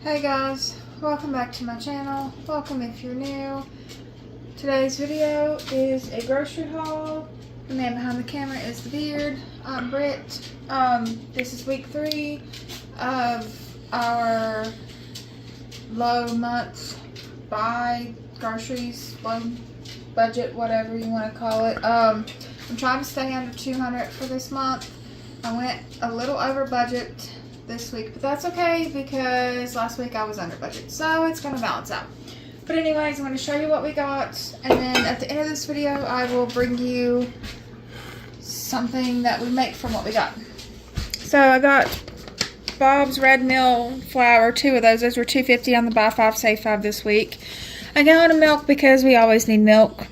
Hey guys, welcome back to my channel. Welcome if you're new. Today's video is a grocery haul. The man behind the camera is the beard. I'm Britt. This is week 3 of our low month buy groceries, low budget, whatever you want to call it. I'm trying to stay under 200 for this month. I went a little over budget this week, but that's okay because last week I was under budget, so it's gonna balance out. But anyways, I'm going to show you what we got, and then at the end of this video I will bring you something that we make from what we got. So I got Bob's Red Mill flour, 2 of those. Those were $2.50 on the buy 5 save 5 this week. A gallon of milk because we always need milk.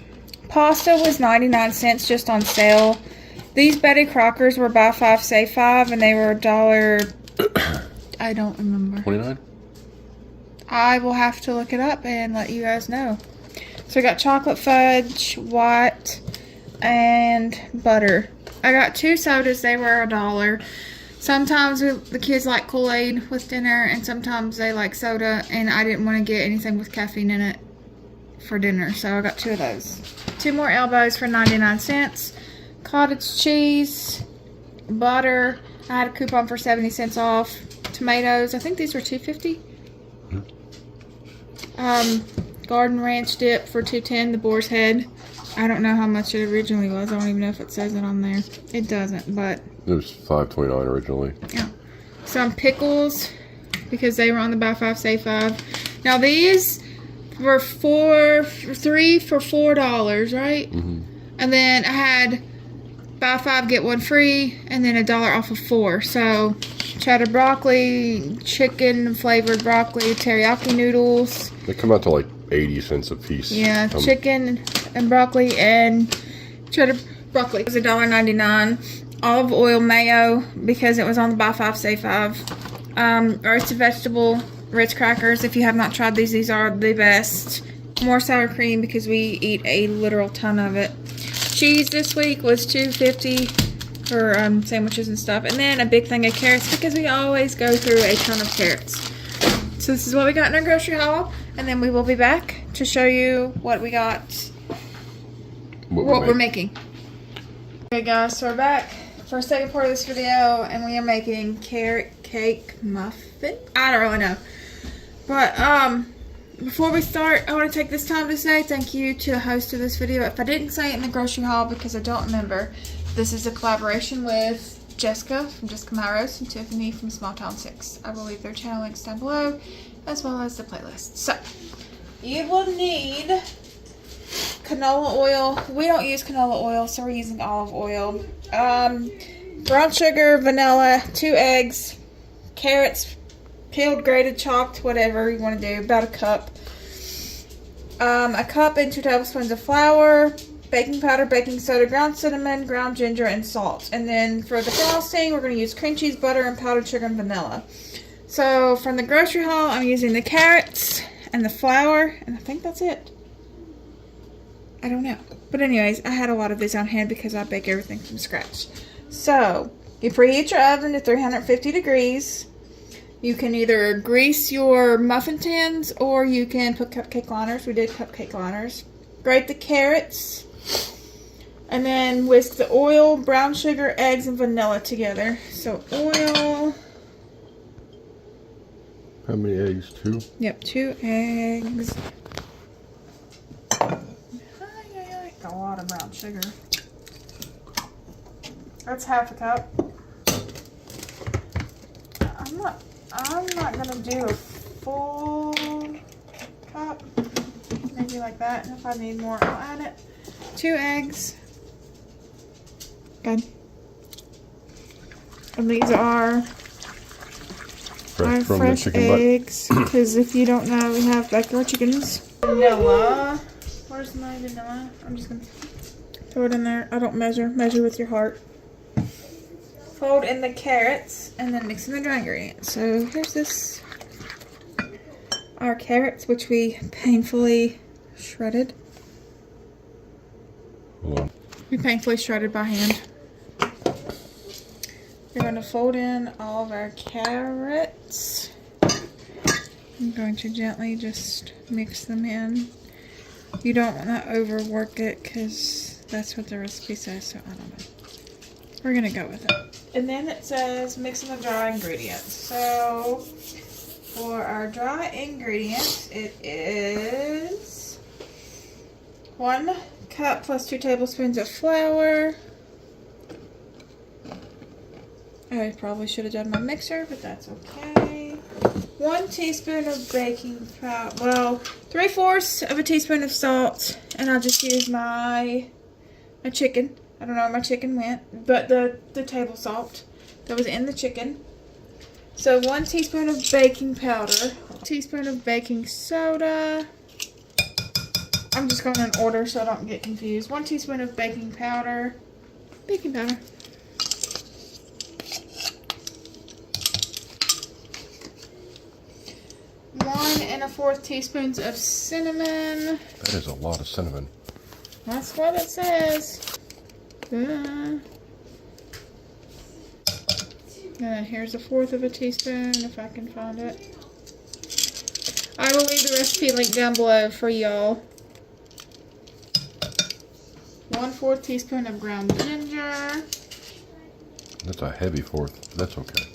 Pasta was 99 cents just on sale. These Betty Crockers were buy 5 save 5, and they were $1. I don't remember. 29? I will have to look it up and let you guys know. So we got chocolate fudge, white, and butter. I got 2 sodas. They were $1. Sometimes the kids like Kool-Aid with dinner, and sometimes they like soda, and I didn't want to get anything with caffeine in it for dinner, so I got 2 of those. 2 more elbows for 99 cents. Cottage cheese, butter. I had a coupon for 70 cents off. Tomatoes, I think these were $2.50. Garden Ranch dip for $2.10. The Boar's Head. I don't know how much it originally was. I don't even know if it says it on there. It doesn't, but It was $5.29 originally. yeah. Some pickles because they were on the buy 5 save 5. Now these were 3 for $4, right? Mm-hmm. And then I had buy 5 get 1 free, and then $1 off of 4. So cheddar broccoli, chicken flavored broccoli, teriyaki noodles. They come out to like 80 cents a piece. Yeah, chicken and broccoli and cheddar broccoli. It was $1.99. Olive oil mayo because it was on the buy 5 save 5. Roasted vegetable Ritz crackers. If you have not tried these are the best. More sour cream because we eat a literal ton of it. Cheese this week was $2.50 for sandwiches and stuff, and then a big thing of carrots because we always go through a ton of carrots. So this is what we got in our grocery haul, and then we will be back to show you what we got, what we're making. Okay guys, so we're back for a second part of this video, and we are making carrot cake muffin. I don't really know, but before we start, I want to take this time to say thank you to the host of this video. If I didn't say it in the grocery haul because I don't remember, this is a collaboration with Jessica from Jessica Myros and Tiffany from Small Town 6. I will leave their channel links down below as well as the playlist. So, you will need canola oil. We don't use canola oil, so we're using olive oil. Brown sugar, vanilla, 2 eggs, carrots, peeled, grated, chopped, whatever you want to do, about a cup. A cup and 2 tablespoons of flour, baking powder, baking soda, ground cinnamon, ground ginger, and salt. And then for the frosting, we're going to use cream cheese, butter, and powdered sugar and vanilla. So from the grocery haul, I'm using the carrots and the flour, and I think that's it. I don't know. But anyways, I had a lot of these on hand because I bake everything from scratch. So, you preheat your oven to 350 degrees. You can either grease your muffin tins or you can put cupcake liners. We did cupcake liners. Grate the carrots. And then whisk the oil, brown sugar, eggs, and vanilla together. So oil. How many eggs? 2? Yep, 2 eggs. A lot of brown sugar. That's half a cup. I'm not gonna do a full cup. Maybe like that. And if I need more, I'll add it. 2 eggs. Good. And these are Fresh from fresh the chicken eggs. Because if you don't know, we have backyard chickens. Vanilla. Where's my vanilla? I'm just gonna throw it in there. I don't measure. Measure with your heart. Fold in the carrots and then mix in the dry ingredients. So here's this. Our carrots, which we painfully shredded. Hold on. We painfully shredded by hand. We're going to fold in all of our carrots. I'm going to gently just mix them in. You don't want to overwork it because that's what the recipe says, so I don't know. We're going to go with it. And then it says mix in the dry ingredients. So for our dry ingredients, it is 1 cup plus 2 tablespoons of flour. I probably should have done my mixer, but that's okay. 1 teaspoon of baking powder. Well, 3/4 of a teaspoon of salt, and I'll just use my chicken. I don't know where my chicken went, but the table salt that was in the chicken. So 1 teaspoon of baking powder, 1 teaspoon of baking soda. I'm just going in order so I don't get confused. 1 teaspoon of baking powder. 1 1/4 teaspoons of cinnamon. That is a lot of cinnamon. That's what it says. And then here's 1/4 of a teaspoon, if I can find it. I will leave the recipe link down below for y'all. 1/4 teaspoon of ground ginger. That's a heavy 1/4. That's okay.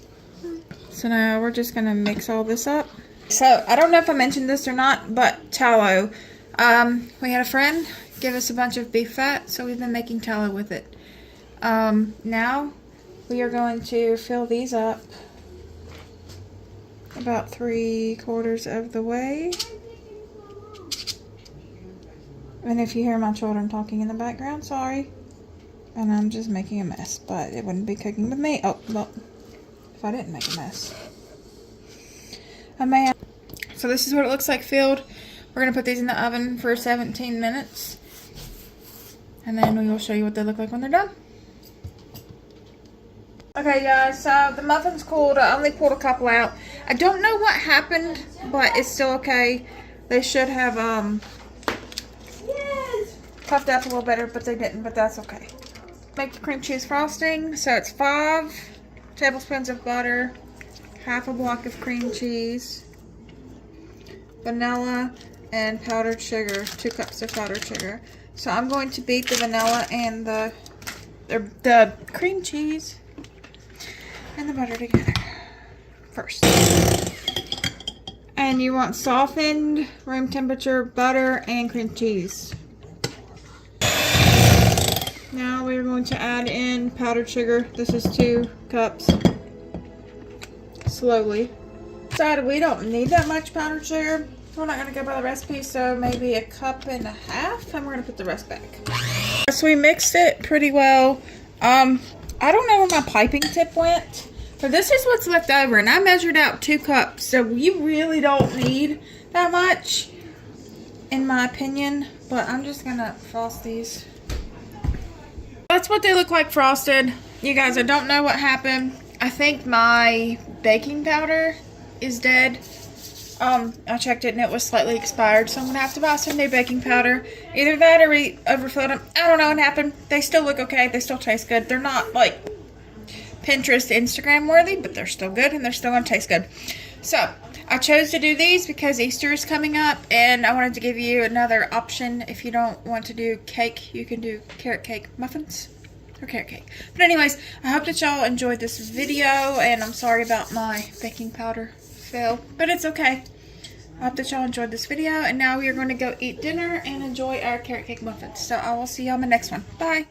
So now we're just going to mix all this up. So, I don't know if I mentioned this or not, but tallow. We had a friend give us a bunch of beef fat, so we've been making tallow with it. Now, we are going to fill these up about 3/4 of the way. And if you hear my children talking in the background, sorry. And I'm just making a mess, but it wouldn't be cooking with me. Oh, well, if I didn't make a mess. So this is what it looks like filled. We're going to put these in the oven for 17 minutes. And then we will show you what they look like when they're done. Okay guys, so the muffins cooled. I only pulled a couple out. I don't know what happened, but it's still okay. They should have puffed up a little better, but they didn't, but that's okay. Make the cream cheese frosting. So it's 5 tablespoons of butter, 1/2 block of cream cheese, vanilla, and powdered sugar, 2 cups of powdered sugar. So I'm going to beat the vanilla and the cream cheese and the butter together first. And you want softened room temperature butter and cream cheese. Now we're going to add in powdered sugar. This is 2 cups. Slowly. Decided we don't need that much powdered sugar. We're not going to go by the recipe, so maybe 1.5 cups, and we're going to put the rest back. So we mixed it pretty well. I don't know where my piping tip went, but this is what's left over, and I measured out 2 cups, so you really don't need that much, in my opinion, but I'm just going to frost these. That's what they look like frosted. You guys, I don't know what happened. I think my baking powder is dead. I checked it and it was slightly expired, so I'm gonna have to buy some new baking powder. Either that or we overfilled them. I don't know what happened. They still look okay. They still taste good. They're not like Pinterest, Instagram worthy, but they're still good and they're still gonna taste good. So I chose to do these because Easter is coming up, and I wanted to give you another option. If you don't want to do cake, you can do carrot cake muffins. Or carrot cake. But anyways, I hope that y'all enjoyed this video, and I'm sorry about my baking powder fail, but it's okay. I hope that y'all enjoyed this video, and now we are going to go eat dinner and enjoy our carrot cake muffins. So I will see y'all in the next one. Bye!